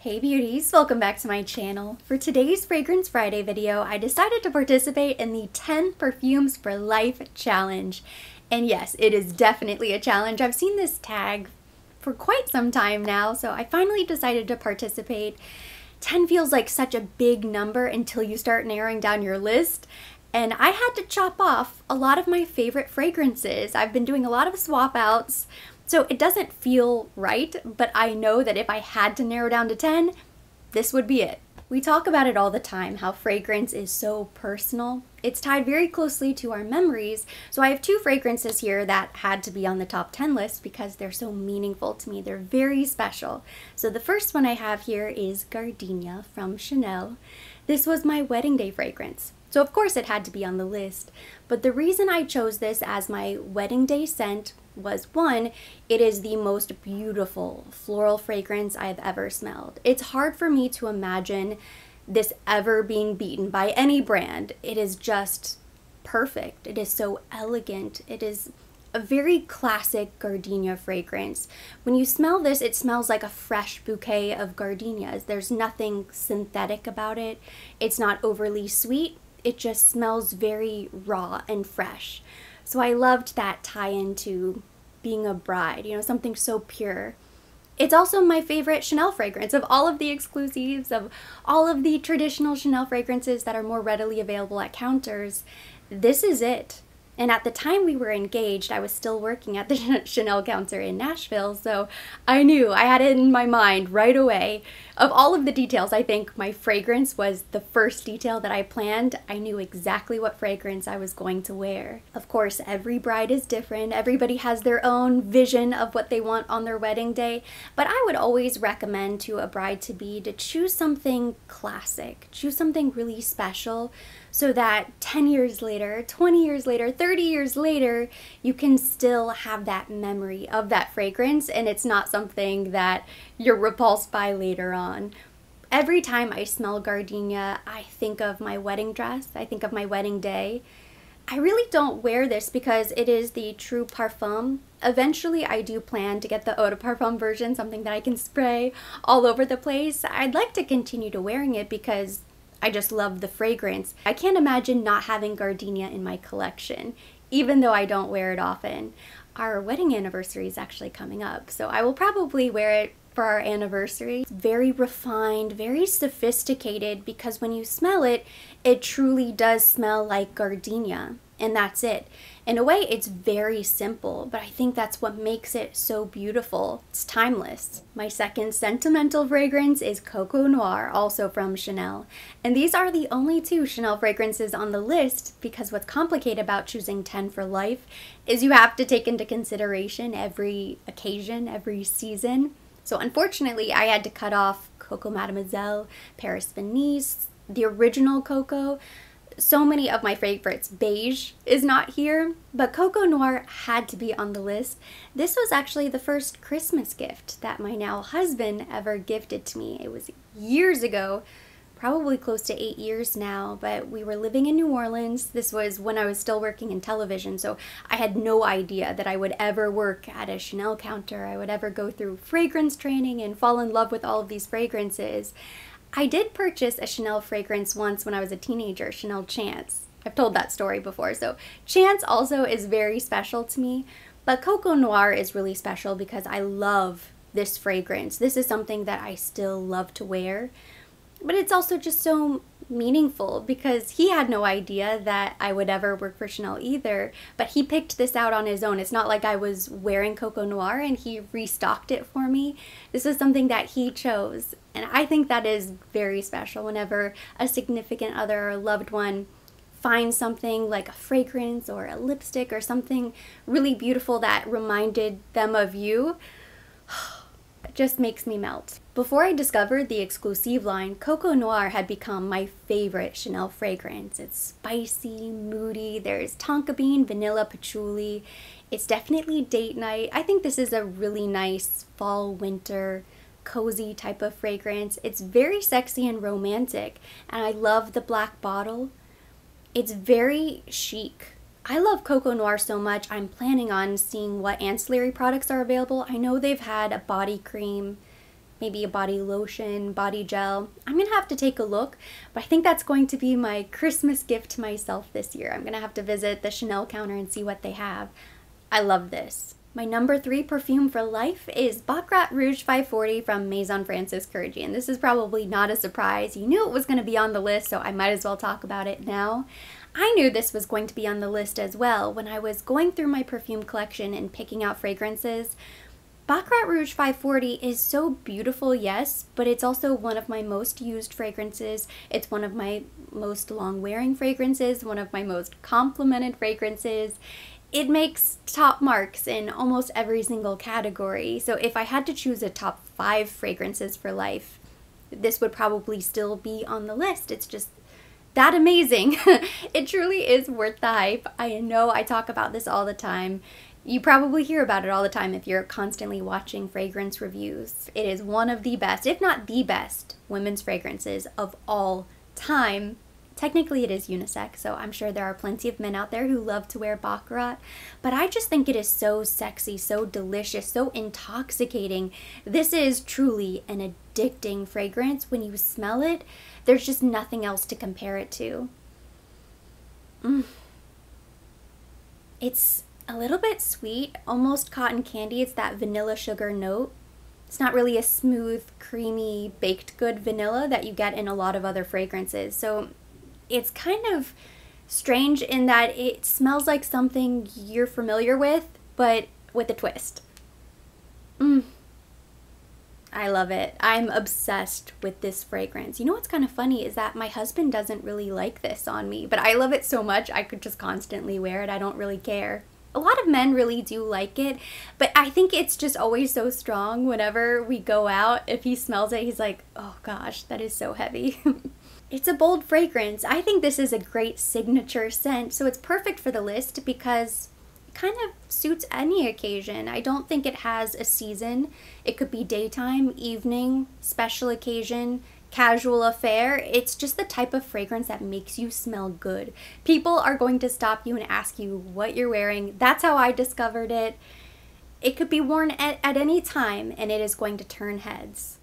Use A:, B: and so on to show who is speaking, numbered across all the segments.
A: Hey beauties, welcome back to my channel. For today's Fragrance Friday video, I decided to participate in the 10 Perfumes for Life challenge. And yes, it is definitely a challenge. I've seen this tag for quite some time now, so I finally decided to participate. 10 feels like such a big number until you start narrowing down your list. And I had to chop off a lot of my favorite fragrances. I've been doing a lot of swap outs. So it doesn't feel right, but I know that if I had to narrow down to 10, this would be it. We talk about it all the time, how fragrance is so personal. It's tied very closely to our memories. So I have two fragrances here that had to be on the top 10 list because they're so meaningful to me. They're very special. So the first one I have here is Gardenia from Chanel. This was my wedding day fragrance. So of course it had to be on the list, but the reason I chose this as my wedding day scent was one, it is the most beautiful floral fragrance I've ever smelled. It's hard for me to imagine this ever being beaten by any brand. It is just perfect. It is so elegant. It is a very classic gardenia fragrance. When you smell this, it smells like a fresh bouquet of gardenias. There's nothing synthetic about it. It's not overly sweet. It just smells very raw and fresh. So I loved that tie-in to being a bride, you know, something so pure. It's also my favorite Chanel fragrance. Of all of the exclusives, of all of the traditional Chanel fragrances that are more readily available at counters, this is it. And at the time we were engaged, I was still working at the Chanel counter in Nashville, so I knew, I had it in my mind right away. Of all of the details, I think my fragrance was the first detail that I planned. I knew exactly what fragrance I was going to wear. Of course, every bride is different. Everybody has their own vision of what they want on their wedding day, but I would always recommend to a bride-to-be to choose something classic, choose something really special, so that 10 years later, 20 years later, 30 years later, you can still have that memory of that fragrance and it's not something that you're repulsed by later on. Every time I smell gardenia, I think of my wedding dress, I think of my wedding day. I really don't wear this because it is the true parfum. Eventually, I do plan to get the eau de parfum version, something that I can spray all over the place. I'd like to continue to wearing it because I just love the fragrance. I can't imagine not having gardenia in my collection, even though I don't wear it often. Our wedding anniversary is actually coming up, so I will probably wear it for our anniversary. It's very refined, very sophisticated, because when you smell it, it truly does smell like gardenia, and that's it. In a way, it's very simple, but I think that's what makes it so beautiful. It's timeless. My second sentimental fragrance is Coco Noir, also from Chanel. And these are the only two Chanel fragrances on the list because what's complicated about choosing 10 for life is you have to take into consideration every occasion, every season. So unfortunately, I had to cut off Coco Mademoiselle, Paris Venice, the original Coco. So many of my favorites. Beige is not here, but Coco Noir had to be on the list. This was actually the first Christmas gift that my now husband ever gifted to me. It was years ago, probably close to 8 years now, but we were living in New Orleans. This was when I was still working in television, so I had no idea that I would ever work at a Chanel counter. I would ever go through fragrance training and fall in love with all of these fragrances. I did purchase a Chanel fragrance once when I was a teenager, Chanel Chance. I've told that story before, so Chance also is very special to me, but Coco Noir is really special because I love this fragrance. This is something that I still love to wear, but it's also just so meaningful because he had no idea that I would ever work for Chanel either, but he picked this out on his own. It's not like I was wearing Coco Noir and he restocked it for me. This was something that he chose, and I think that is very special whenever a significant other or a loved one finds something like a fragrance or a lipstick or something really beautiful that reminded them of you. It just makes me melt. Before I discovered the exclusive line, Coco Noir had become my favorite Chanel fragrance. It's spicy, moody, there's tonka bean, vanilla, patchouli. It's definitely date night. I think this is a really nice fall, winter, cozy type of fragrance. It's very sexy and romantic, and I love the black bottle. It's very chic. I love Coco Noir so much, I'm planning on seeing what ancillary products are available. I know they've had a body cream maybe a body lotion, body gel. I'm gonna have to take a look, but I think that's going to be my Christmas gift to myself this year. I'm gonna have to visit the Chanel counter and see what they have. I love this. My number 3 perfume for life is Baccarat Rouge 540 from Maison Francis Kurkdjian. And this is probably not a surprise. You knew it was going to be on the list, so I might as well talk about it now. I knew this was going to be on the list as well when I was going through my perfume collection and picking out fragrances. Baccarat Rouge 540 is so beautiful, yes, but it's also one of my most used fragrances. It's one of my most long-wearing fragrances, one of my most complimented fragrances. It makes top marks in almost every single category. So if I had to choose a top 5 fragrances for life, this would probably still be on the list. It's just that amazing. It truly is worth the hype. I know I talk about this all the time. You probably hear about it all the time if you're constantly watching fragrance reviews. It is one of the best, if not the best, women's fragrances of all time. Technically it is unisex, so I'm sure there are plenty of men out there who love to wear Baccarat, but I just think it is so sexy, so delicious, so intoxicating. This is truly an addicting fragrance. When you smell it, there's just nothing else to compare it to. It's a little bit sweet, almost cotton candy. It's that vanilla sugar note. It's not really a smooth, creamy, baked good vanilla that you get in a lot of other fragrances. So it's kind of strange in that it smells like something you're familiar with, but with a twist. I love it. I'm obsessed with this fragrance. You know what's kind of funny is that my husband doesn't really like this on me, but I love it so much I could just constantly wear it. I don't really care. A lot of men really do like it, but I think it's just always so strong whenever we go out. If he smells it, he's like, oh gosh, that is so heavy. It's a bold fragrance. I think this is a great signature scent, so it's perfect for the list because it kind of suits any occasion. I don't think it has a season. It could be daytime, evening, special occasion, casual affair. It's just the type of fragrance that makes you smell good. People are going to stop you and ask you what you're wearing. That's how I discovered it. It could be worn at any time and it is going to turn heads.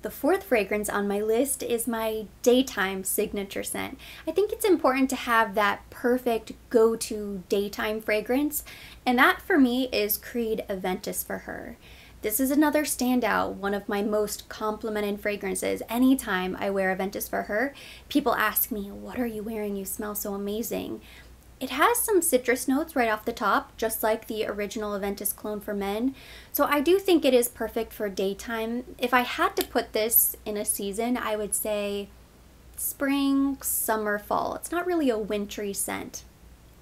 A: The 4th fragrance on my list is my daytime signature scent. I think it's important to have that perfect go-to daytime fragrance, and that for me is Creed Aventis For Her. This is another standout, one of my most complimented fragrances. Anytime I wear Aventis For Her, people ask me, what are you wearing? You smell so amazing. It has some citrus notes right off the top, just like the original Aventis clone for men. So I do think it is perfect for daytime. If I had to put this in a season, I would say spring, summer, fall. It's not really a wintry scent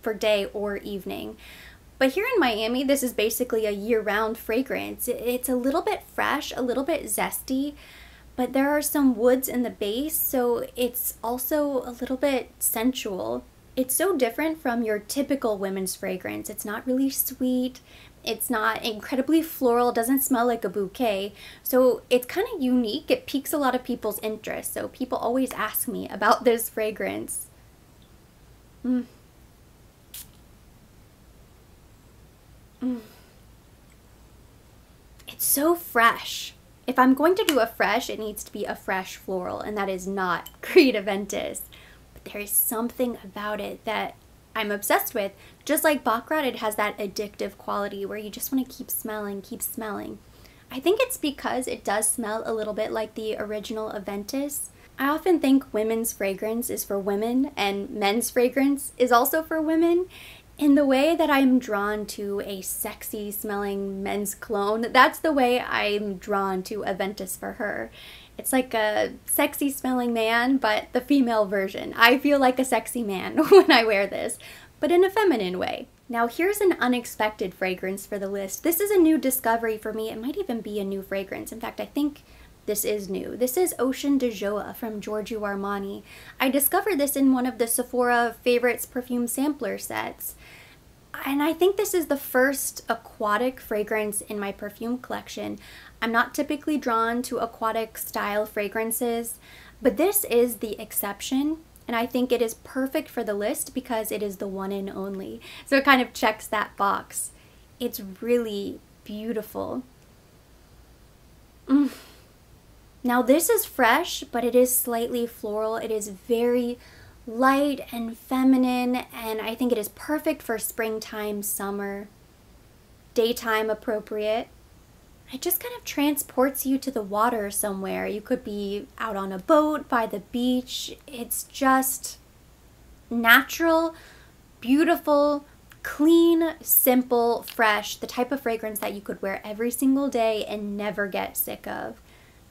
A: for day or evening. But here in Miami, this is basically a year-round fragrance. It's a little bit fresh, a little bit zesty, but there are some woods in the base, so it's also a little bit sensual. It's so different from your typical women's fragrance. It's not really sweet. It's not incredibly floral. It doesn't smell like a bouquet. So it's kind of unique. It piques a lot of people's interest. So people always ask me about this fragrance. It's so fresh. If I'm going to do a fresh, it needs to be a fresh floral, and that is not Creed Aventis. There is something about it that I'm obsessed with. Just like Baccarat, it has that addictive quality where you just want to keep smelling, keep smelling. I think it's because it does smell a little bit like the original Aventis. I often think women's fragrance is for women and men's fragrance is also for women. In the way that I'm drawn to a sexy smelling men's cologne, that's the way I'm drawn to Aventis For Her. It's like a sexy smelling man, but the female version. I feel like a sexy man when I wear this, but in a feminine way. Now here's an unexpected fragrance for the list. This is a new discovery for me. It might even be a new fragrance. In fact, I think this is new. This is Ocean de Joie from Giorgio Armani. I discovered this in one of the Sephora Favorites perfume sampler sets. And I think this is the first aquatic fragrance in my perfume collection. I'm not typically drawn to aquatic style fragrances, but this is the exception. And I think it is perfect for the list because it is the one and only. So it kind of checks that box. It's really beautiful. Now this is fresh, but it is slightly floral. It is very light and feminine, and I think it is perfect for springtime, summer, daytime appropriate. It just kind of transports you to the water somewhere. You could be out on a boat, by the beach. It's just natural, beautiful, clean, simple, fresh, the type of fragrance that you could wear every single day and never get sick of.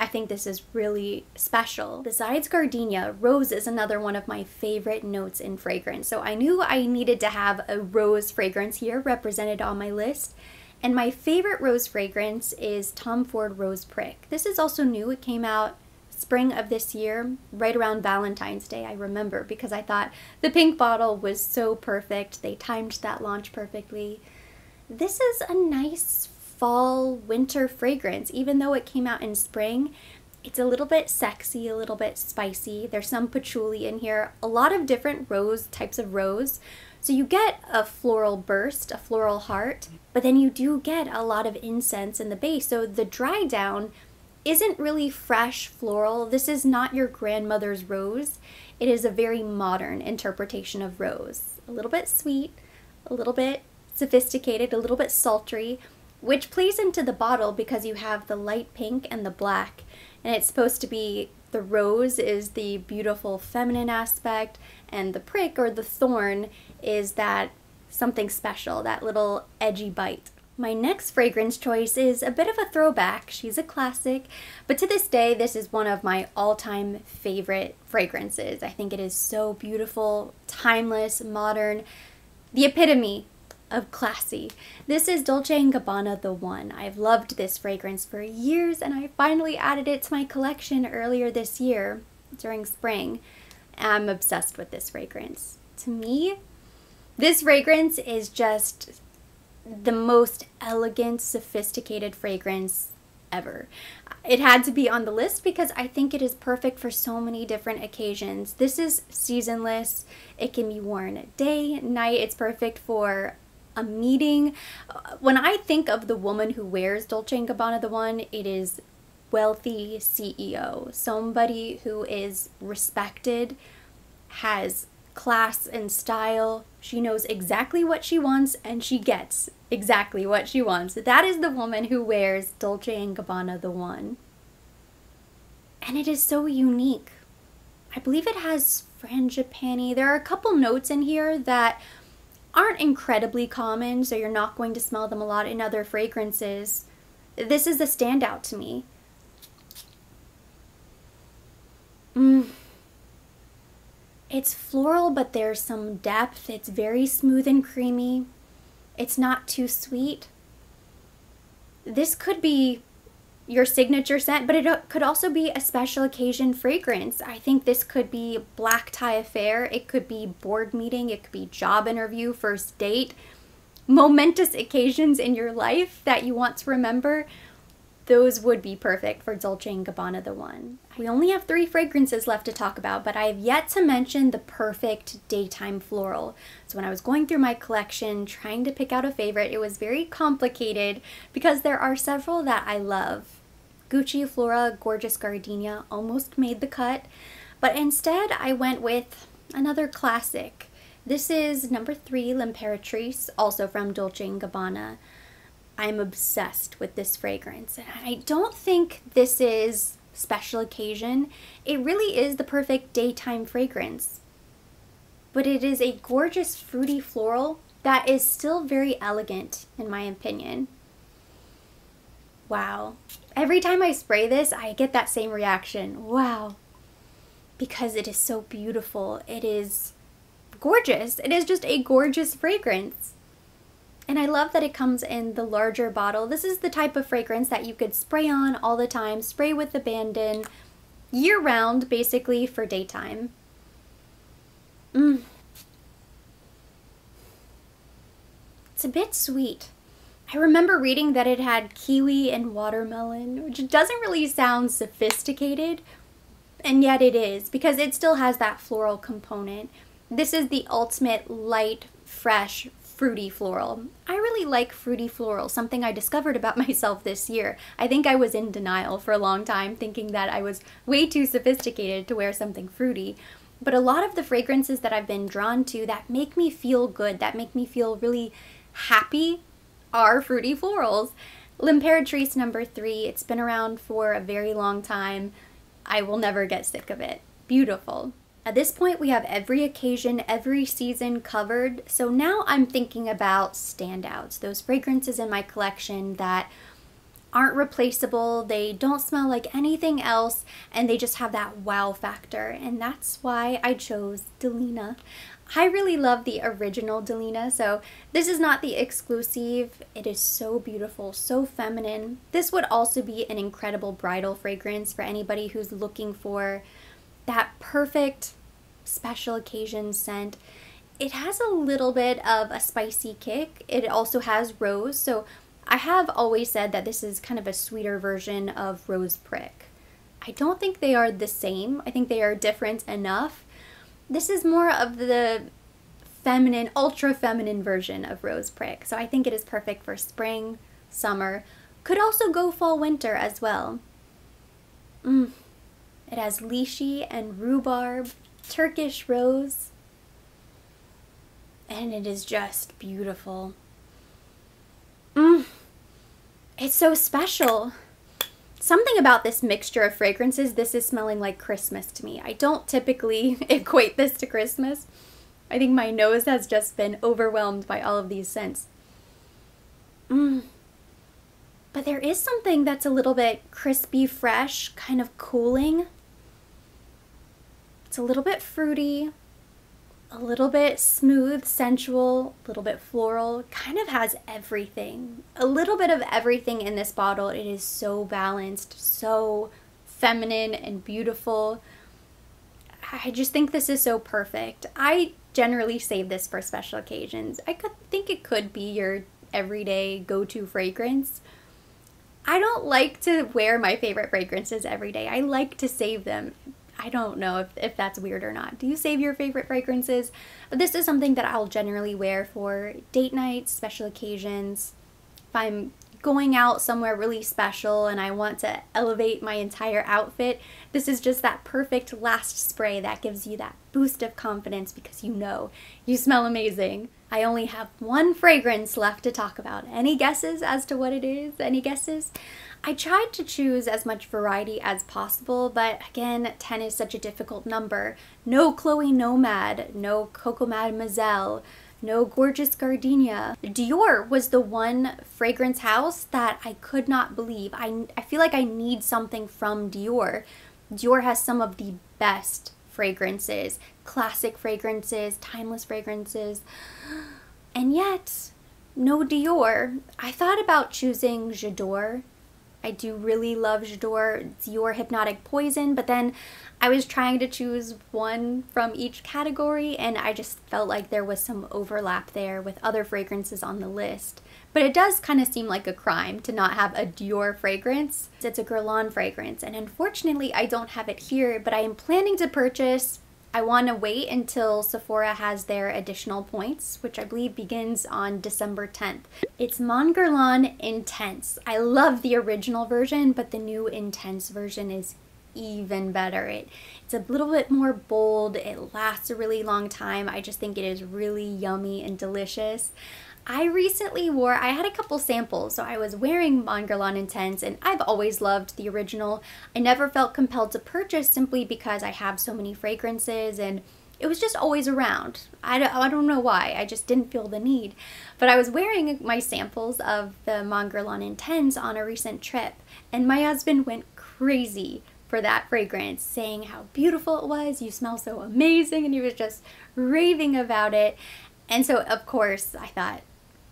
A: I think this is really special. Besides gardenia, rose is another one of my favorite notes in fragrance. So I knew I needed to have a rose fragrance here represented on my list. And my favorite rose fragrance is Tom Ford Rose Prick. This is also new. It came out spring of this year, right around Valentine's Day, I remember, because I thought the pink bottle was so perfect. They timed that launch perfectly. This is a nice fall, winter fragrance. Even though it came out in spring, it's a little bit sexy, a little bit spicy. There's some patchouli in here, a lot of different rose, types of rose. So you get a floral burst, a floral heart, but then you do get a lot of incense in the base. So the dry down isn't really fresh floral. This is not your grandmother's rose. It is a very modern interpretation of rose. A little bit sweet, a little bit sophisticated, a little bit sultry, which plays into the bottle because you have the light pink and the black. And it's supposed to be the rose is the beautiful feminine aspect, and the prick or the thorn is that something special, that little edgy bite. My next fragrance choice is a bit of a throwback. She's a classic, but to this day, this is one of my all-time favorite fragrances. I think it is so beautiful, timeless, modern, the epitome of classy. This is Dolce & Gabbana The One. I've loved this fragrance for years, and I finally added it to my collection earlier this year during spring. I'm obsessed with this fragrance. To me, this fragrance is just the most elegant, sophisticated fragrance ever. It had to be on the list because I think it is perfect for so many different occasions. This is seasonless. It can be worn day, night. It's perfect for a meeting. When I think of the woman who wears Dolce & Gabbana The One, it is wealthy CEO, somebody who is respected, has class and style. She knows exactly what she wants, and she gets exactly what she wants. That is the woman who wears Dolce & Gabbana The One. And it is so unique. I believe it has frangipani. There are a couple notes in here that aren't incredibly common, so you're not going to smell them a lot in other fragrances. This is a standout to me. It's floral, but there's some depth. It's very smooth and creamy. It's not too sweet. This could be your signature scent, but it could also be a special occasion fragrance. I think this could be black tie affair. It could be board meeting. It could be job interview, first date. Momentous occasions in your life that you want to remember. Those would be perfect for Dolce & Gabbana The One. We only have 3 fragrances left to talk about, but I have yet to mention the perfect daytime floral. So when I was going through my collection, trying to pick out a favorite, it was very complicated because there are several that I love. Gucci Flora Gorgeous Gardenia almost made the cut, but instead I went with another classic. This is number 3, L'Imperatrice, also from Dolce & Gabbana. I'm obsessed with this fragrance, and I don't think this is special occasion. It really is the perfect daytime fragrance. But it is a gorgeous fruity floral that is still very elegant, in my opinion. Wow. Every time I spray this, I get that same reaction. Wow. Because it is so beautiful. It is gorgeous. It is just a gorgeous fragrance. And I love that it comes in the larger bottle. This is the type of fragrance that you could spray on all the time, spray with abandon, year round, basically, for daytime. It's a bit sweet. I remember reading that it had kiwi and watermelon, which doesn't really sound sophisticated, and yet it is, because it still has that floral component. This is the ultimate light, fresh, fruity floral. I really like fruity floral, something I discovered about myself this year. I think I was in denial for a long time, thinking that I was way too sophisticated to wear something fruity. But a lot of the fragrances that I've been drawn to that make me feel good, that make me feel really happy, are fruity florals. L'Imperatrice number 3, it's been around for a very long time. I will never get sick of it. Beautiful. At this point, we have every occasion, every season covered. So now I'm thinking about standouts, those fragrances in my collection that aren't replaceable, they don't smell like anything else, and they just have that wow factor. And that's why I chose Delena. I really love the original Delena, so this is not the exclusive. It is so beautiful, so feminine. This would also be an incredible bridal fragrance for anybody who's looking for that perfect special occasion scent. It has a little bit of a spicy kick. It also has rose, so I have always said that this is kind of a sweeter version of Rose Prick. I don't think they are the same. I think they are different enough. This is more of the feminine, ultra feminine version of Rose Prick, so I think it is perfect for spring, summer. Could also go fall, winter as well. It has lychee and rhubarb, Turkish rose, and it is just beautiful. It's so special. Something about this mixture of fragrances, this is smelling like Christmas to me. I don't typically equate this to Christmas. I think my nose has just been overwhelmed by all of these scents. But there is something that's a little bit crispy, fresh, kind of cooling. It's a little bit fruity, a little bit smooth, sensual, a little bit floral. It kind of has everything. A little bit of everything in this bottle. It is so balanced, so feminine and beautiful. I just think this is so perfect. I generally save this for special occasions. I think it could be your everyday go-to fragrance. I don't like to wear my favorite fragrances every day. I like to save them. I don't know if that's weird or not. Do you save your favorite fragrances? But this is something that I'll generally wear for date nights, special occasions. If I'm going out somewhere really special and I want to elevate my entire outfit, this is just that perfect last spray that gives you that boost of confidence because you know you smell amazing. I only have one fragrance left to talk about. Any guesses as to what it is? Any guesses? I tried to choose as much variety as possible, but again, 10 is such a difficult number. No Chloe Nomad, no Coco Mademoiselle, no Gorgeous Gardenia. Dior was the one fragrance house that I could not believe. I feel like I need something from Dior. Dior has some of the best fragrances, classic fragrances, timeless fragrances, and yet, no Dior. I thought about choosing J'adore. I do really love J'adore, Dior Hypnotic Poison, but then I was trying to choose one from each category and I just felt like there was some overlap there with other fragrances on the list. But it does kind of seem like a crime to not have a Dior fragrance. It's a Guerlain fragrance and unfortunately I don't have it here, but I am planning to purchase. I want to wait until Sephora has their additional points, which I believe begins on December 10th. It's Mon Guerlain Intense. I love the original version, but the new Intense version is even better. It's a little bit more bold. It lasts a really long time. I just think it is really yummy and delicious. I had a couple samples, so I was wearing Mon Guerlain Intense, and I've always loved the original. I never felt compelled to purchase simply because I have so many fragrances, and it was just always around. I don't know why, I just didn't feel the need. But I was wearing my samples of the Mon Guerlain Intense on a recent trip, and my husband went crazy for that fragrance, saying how beautiful it was, you smell so amazing, and he was just raving about it. And so, of course, I thought,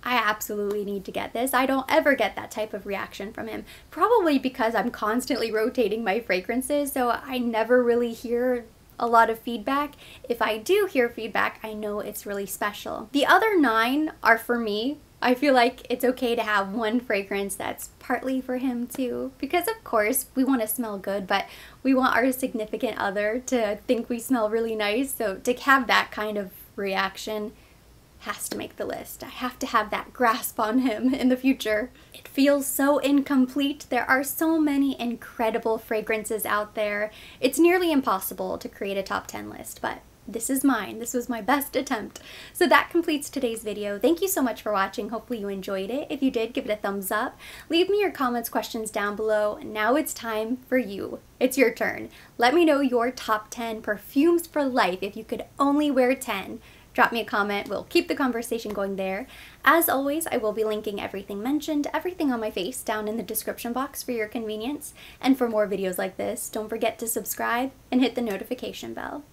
A: I absolutely need to get this. I don't ever get that type of reaction from him. Probably because I'm constantly rotating my fragrances, so I never really hear a lot of feedback. If I do hear feedback, I know it's really special. The other 9 are for me. I feel like it's okay to have one fragrance that's partly for him too, because of course we want to smell good, but we want our significant other to think we smell really nice. So to have that kind of reaction has to make the list. I have to have that grasp on him in the future. It feels so incomplete. There are so many incredible fragrances out there. It's nearly impossible to create a top 10 list, but this is mine. This was my best attempt. So that completes today's video. Thank you so much for watching. Hopefully you enjoyed it. If you did, give it a thumbs up. Leave me your comments, questions down below. Now it's time for you. It's your turn. Let me know your top 10 perfumes for life if you could only wear 10. Drop me a comment. We'll keep the conversation going there. As always, I will be linking everything mentioned, everything on my face down in the description box for your convenience. And for more videos like this, don't forget to subscribe and hit the notification bell.